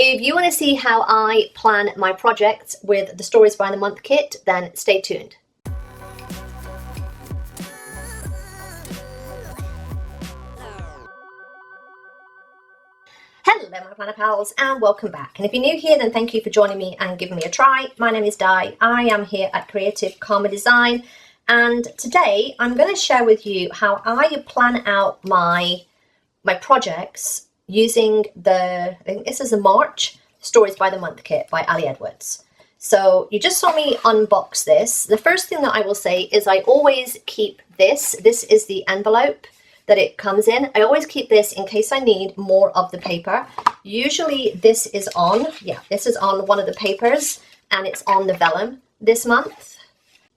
If you want to see how I plan my projects with the Stories by the Month kit, then stay tuned. Hello my planner pals and welcome back, and if you're new here then thank you for joining me and giving me a try. My name is Di, I am here at Creative Karma Design, and today I'm going to share with you how I plan out my projects using I think this is a March Stories by the Month kit by Ali Edwards. So you just saw me unbox this. The first thing that I will say is I always keep this is the envelope that it comes in. I always keep this in case I need more of the paper. Usually this is on one of the papers and it's on the vellum this month.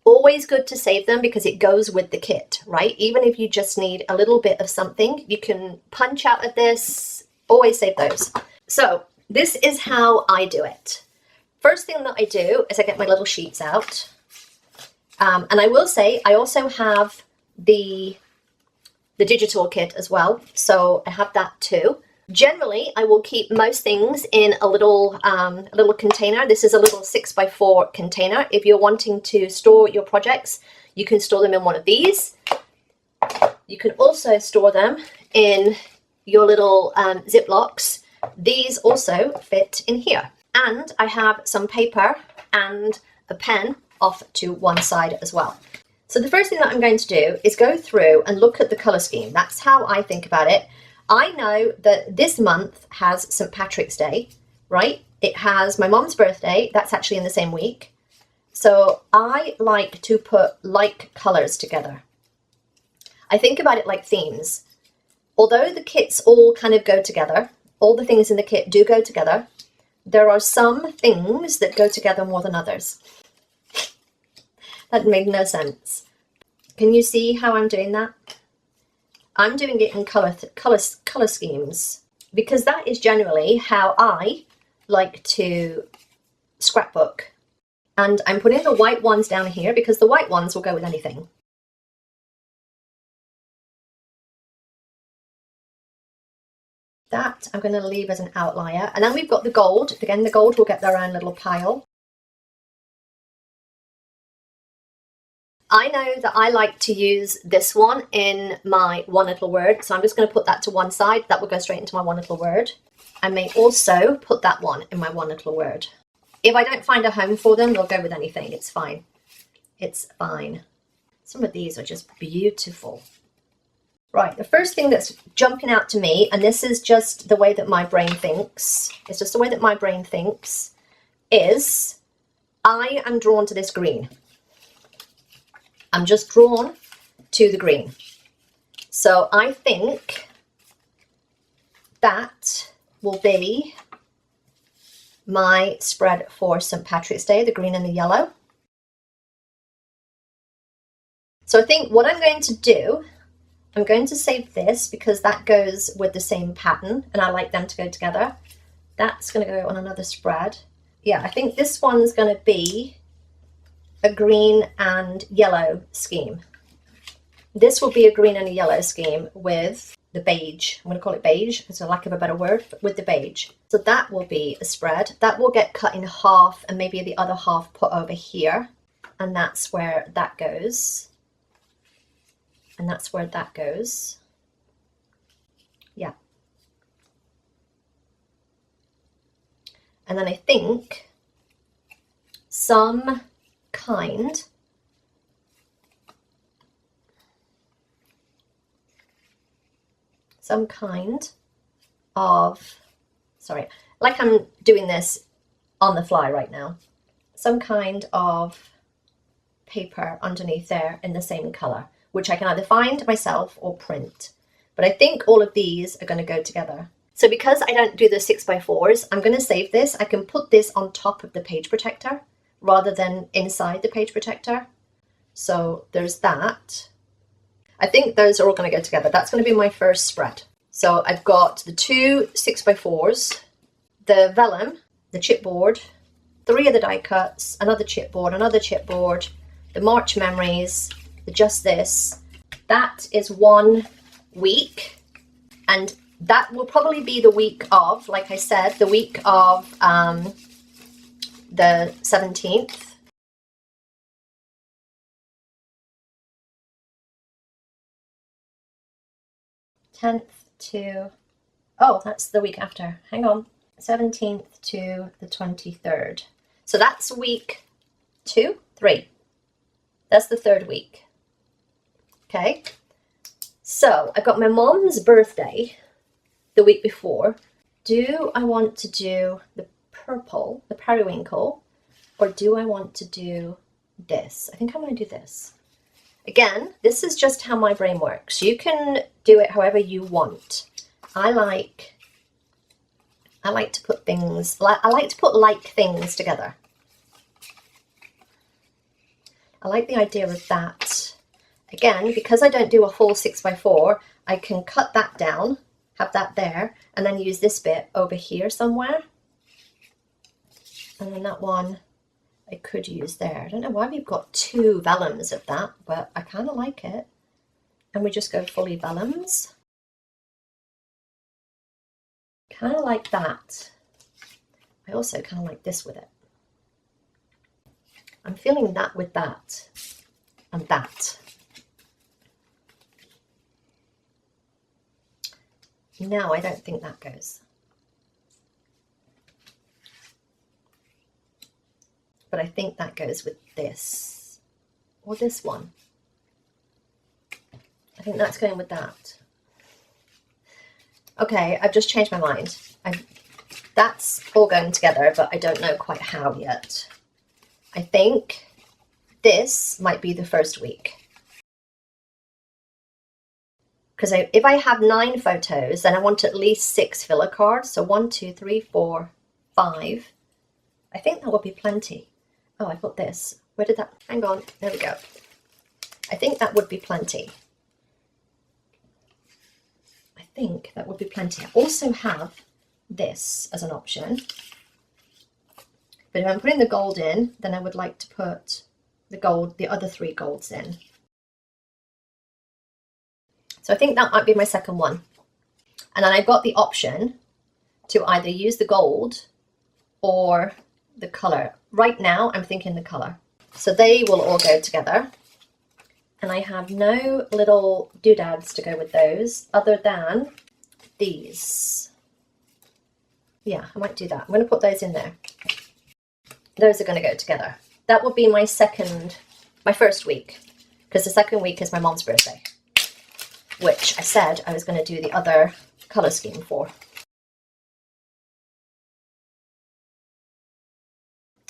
Always good to save them because it goes with the kit, right? Even if you just need a little bit of something, you can punch out of this, always save those. So this is how I do it. First thing that I do is I get my little sheets out. And I will say, I also have the digital kit as well. So I have that too. Generally, I will keep most things in a little container. This is a little 6x4 container. If you're wanting to store your projects, you can store them in one of these. You can also store them in your little Ziplocs. These also fit in here. And I have some paper and a pen off to one side as well. So the first thing that I'm going to do is go through and look at the colour scheme. That's how I think about it. I know that this month has St. Patrick's Day, right? It has my mom's birthday. That's actually in the same week. So I like to put like colours together. I think about it like themes. Although the kits all kind of go together, all the things in the kit do go together, there are some things that go together more than others. That made no sense. Can you see how I'm doing that? I'm doing it in color schemes because that is generally how I like to scrapbook. And I'm putting the white ones down here because the white ones will go with anything. That I'm going to leave as an outlier. And then we've got the gold. Again, the gold will get their own little pile. I know that I like to use this one in my one little word, so I'm just going to put that to one side. That will go straight into my one little word. I may also put that one in my one little word. If I don't find a home for them, they'll go with anything. It's fine. It's fine. Some of these are just beautiful. Right, the first thing that's jumping out to me, and this is just the way that my brain thinks, it's just the way that my brain thinks, is I am drawn to this green. I'm just drawn to the green. So I think that will be my spread for St. Patrick's Day, the green and the yellow. So I think what I'm going to do, I'm going to save this because that goes with the same pattern and I like them to go together. That's going to go on another spread. Yeah, I think this one's going to be a green and yellow scheme. This will be a green and a yellow scheme with the beige. I'm going to call it beige, for lack of a better word, with the beige. So that will be a spread. That will get cut in half and maybe the other half put over here. And that's where that goes. And that's where that goes. Yeah. And then I think some kind of, sorry, like I'm doing this on the fly right now, some kind of paper underneath there in the same color, which I can either find myself or print. But I think all of these are going to go together. So because I don't do the 6x4s, I'm going to save this. I can put this on top of the page protector rather than inside the page protector. So there's that. I think those are all going to go together. That's going to be my first spread. So I've got the two 6x4s, the vellum, the chipboard, 3 of the die cuts, another chipboard, the March memories, the just this. That is 1 week. And that will probably be the week of, like I said, the week of the 17th. 10th to, oh, that's the week after. Hang on. 17th to the 23rd. So that's week 2, 3. That's the 3rd week. Okay. So I've got my mom's birthday the week before. Do I want to do the purple, the periwinkle, or do I want to do this? I think I want to do this. Again, this is just how my brain works. You can do it however you want. I like to put things, I like to put like things together. I like the idea of that. Again, because I don't do a full 6x4, I can cut that down, have that there, and then use this bit over here somewhere. And then that one I could use there. I don't know why we've got 2 vellums of that, but I kind of like it. And we just go fully vellums. Kind of like that. I also kind of like this with it. I'm feeling that with that and that. No, I don't think that goes. But I think that goes with this or this one. I think that's going with that. Okay, I've just changed my mind. That's all going together, but I don't know quite how yet. I think this might be the 1st week. Because if I have 9 photos, then I want at least 6 filler cards. So 1, 2, 3, 4, 5. I think that would be plenty. Oh, I put this. Where did that? Hang on. There we go. I think that would be plenty. I think that would be plenty. I also have this as an option. But if I'm putting the gold in, then I would like to put the other 3 golds in. So I think that might be my 2nd one. And then I've got the option to either use the gold or the colour. Right now, I'm thinking the colour. So they will all go together. And I have no little doodads to go with those other than these. Yeah, I might do that. I'm going to put those in there. Those are going to go together. That would be my 1st week. Because the 2nd week is my mom's birthday. Which I said I was going to do the other colour scheme for.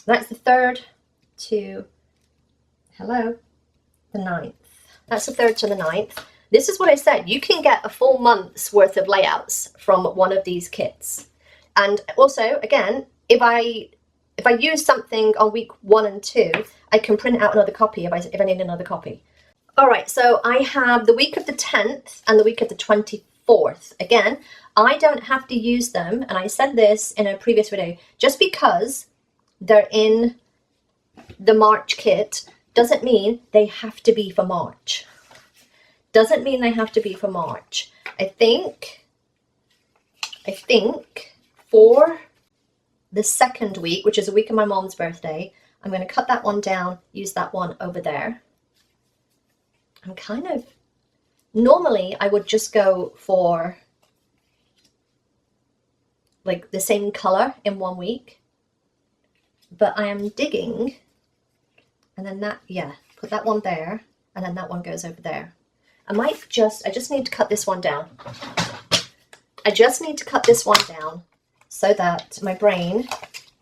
That's the 3rd to, hello, the 9th. That's the 3rd to the 9th. This is what I said. You can get a full month's worth of layouts from one of these kits. And also, again, if I use something on week 1 and 2, I can print out another copy if I need another copy. All right, so I have the week of the 10th and the week of the 24th. Again, I don't have to use them, and I said this in a previous video, just because they're in the March kit doesn't mean they have to be for March. Doesn't mean they have to be for March. I think for the 2nd week, which is a week of my mom's birthday, I'm going to cut that one down, use that one over there. I'm kind of, normally I would just go for like the same color in 1 week, but I am digging, and then that, yeah, put that one there, and then that one goes over there. I just need to cut this one down. I just need to cut this one down so that my brain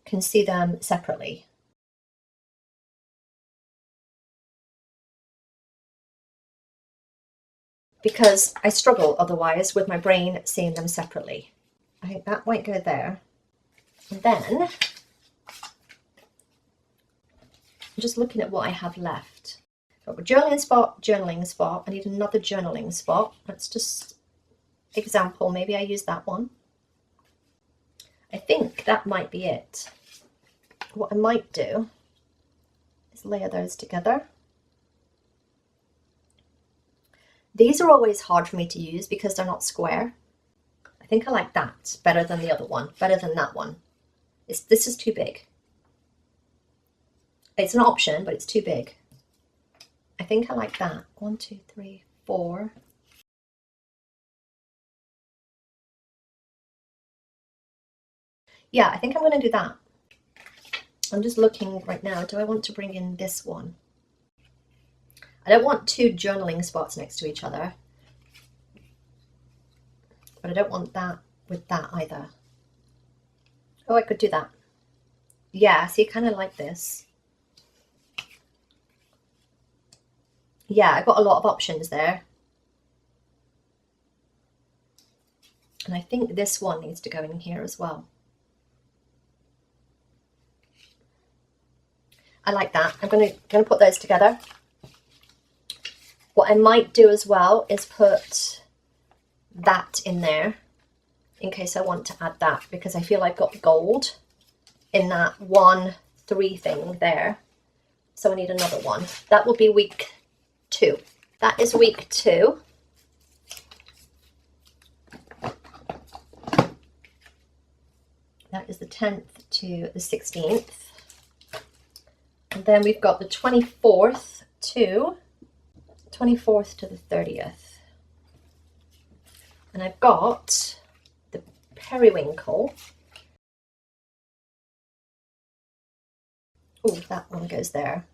can see them separately. Because I struggle otherwise with my brain seeing them separately. I think that might go there. And then, I'm just looking at what I have left. Got a journaling spot. I need another journaling spot. Let's just, example, maybe I use that one. I think that might be it. What I might do is layer those together. These are always hard for me to use because they're not square. I I think I like that better than the other one, better than that one. This is too big. It's an option, but it's too big. I think I like that. 1, 2, 3, 4. Yeah, I think I'm going to do that. I'm just looking right now. Do I want to bring in this one? I don't want two journaling spots next to each other. But I don't want that with that either. Oh, I could do that. Yeah, see, kind of like this. Yeah, I've got a lot of options there. And I think this one needs to go in here as well. I like that. I'm gonna put those together. What I might do as well is put that in there in case I want to add that, because I feel I've got gold in that 1, 3 thing there. So I need another one. That will be week 2. That is week 2. That is the 10th to the 16th. And then we've got the 24th to the 30th. And I've got the periwinkle. Oh, that one goes there.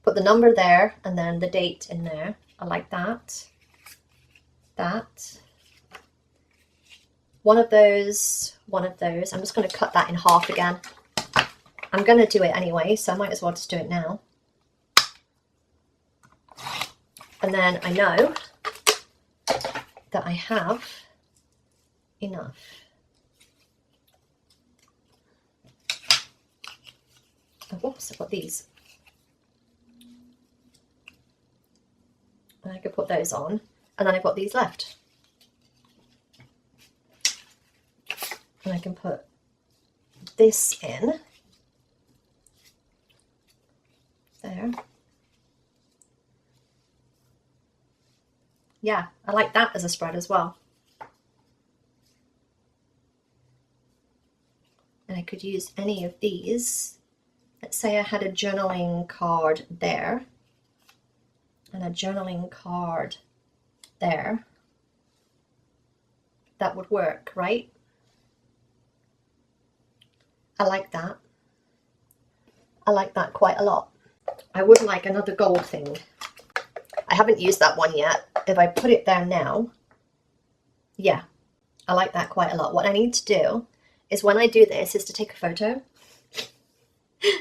Put the number there and then the date in there. I like that. That. One of those. I'm just going to cut that in half again. I'm going to do it anyway, so I might as well just do it now. And then I know that I have enough. Oh, whoops, I've got these. And I could put those on, and then I've got these left. And I can put this in. There. Yeah, I like that as a spread as well. And I could use any of these. Let's say I had a journaling card there and a journaling card there. That would work, right? I like that. I like that quite a lot. I would like another gold thing. I haven't used that one yet. If I put it there now, yeah, I like that quite a lot. What I need to do is when I do this is to take a photo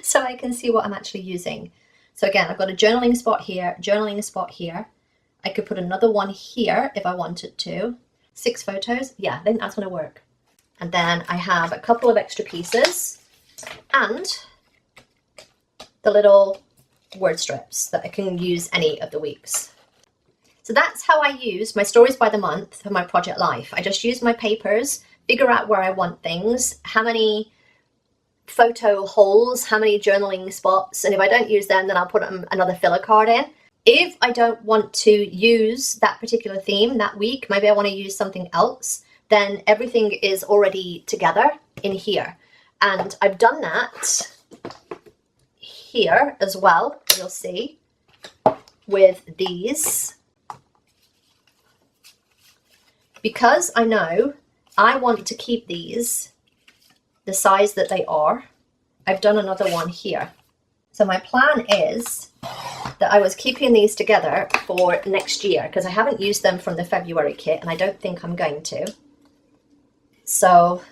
so I can see what I'm actually using. So again, I've got a journaling spot here, journaling spot here. I could put another one here if I wanted to. 6 photos. Yeah, I think that's going to work. And then I have a couple of extra pieces and the little word strips that I can use any of the weeks. So that's how I use my stories by the month for my project life. I just use my papers, figure out where I want things, how many photo holes, how many journaling spots, and if I don't use them, then I'll put another filler card in. If I don't want to use that particular theme that week, maybe I want to use something else, then everything is already together in here. And I've done that here as well, you'll see, with these. Because I know I want to keep these the size that they are, I've done another one here. So my plan is that I was keeping these together for next year because I haven't used them from the February kit and I don't think I'm going to. So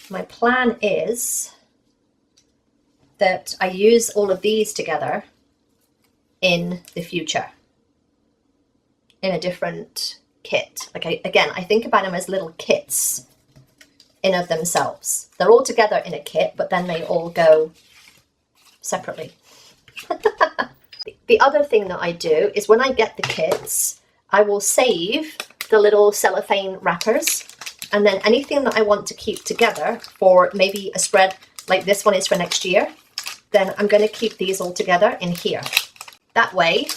my plan is that I use all of these together in the future in a different kit. Like I think about them as little kits in of themselves. They're all together in a kit, but then they all go separately. The other thing that I do is when I get the kits, I will save the little cellophane wrappers, and then anything that I want to keep together for maybe a spread like this one is for next year, then I'm going to keep these all together in here. That way,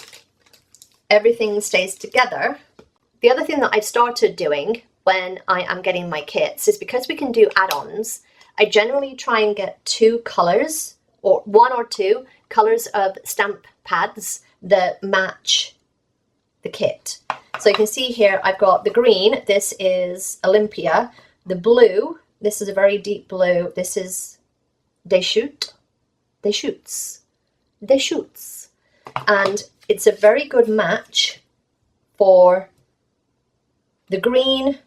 everything stays together the other thing that I've started doing when I am getting my kits is, because we can do add-ons, I generally try and get 2 colours, or 1 or 2 colours of stamp pads that match the kit. So you can see here I've got the green, this is Olympia, the blue, this is a very deep blue, this is Deschutes, and it's a very good match for the green,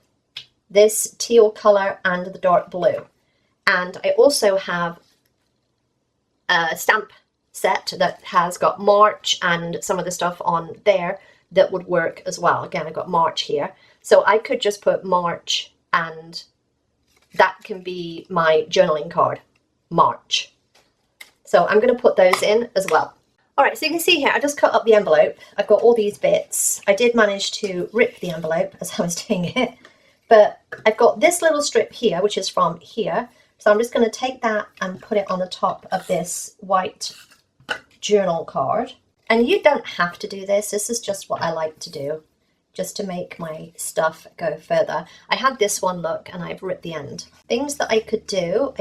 this teal colour and the dark blue. And I also have a stamp set that has got March and some of the stuff on there that would work as well. Again, I've got March here. So I could just put March, and that can be my journaling card, March. So I'm going to put those in as well. All right, so you can see here, I just cut up the envelope. I've got all these bits. I did manage to rip the envelope as I was doing it, but I've got this little strip here, which is from here. So I'm just going to take that and put it on the top of this white journal card. And you don't have to do this. This is just what I like to do, just to make my stuff go further. I had this one, look, and I've ripped the end. Things that I could do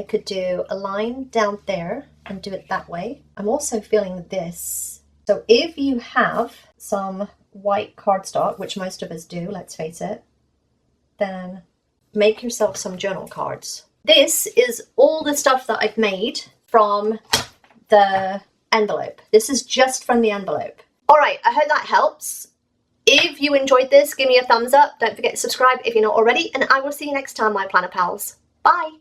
a line down there and do it that way. I'm also feeling this. So if you have some white cardstock, which most of us do, let's face it, then make yourself some journal cards. This is all the stuff that I've made from the envelope. This is just from the envelope. All right, I hope that helps. If you enjoyed this, give me a thumbs up. Don't forget to subscribe if you're not already, and I will see you next time, my planner pals. Bye.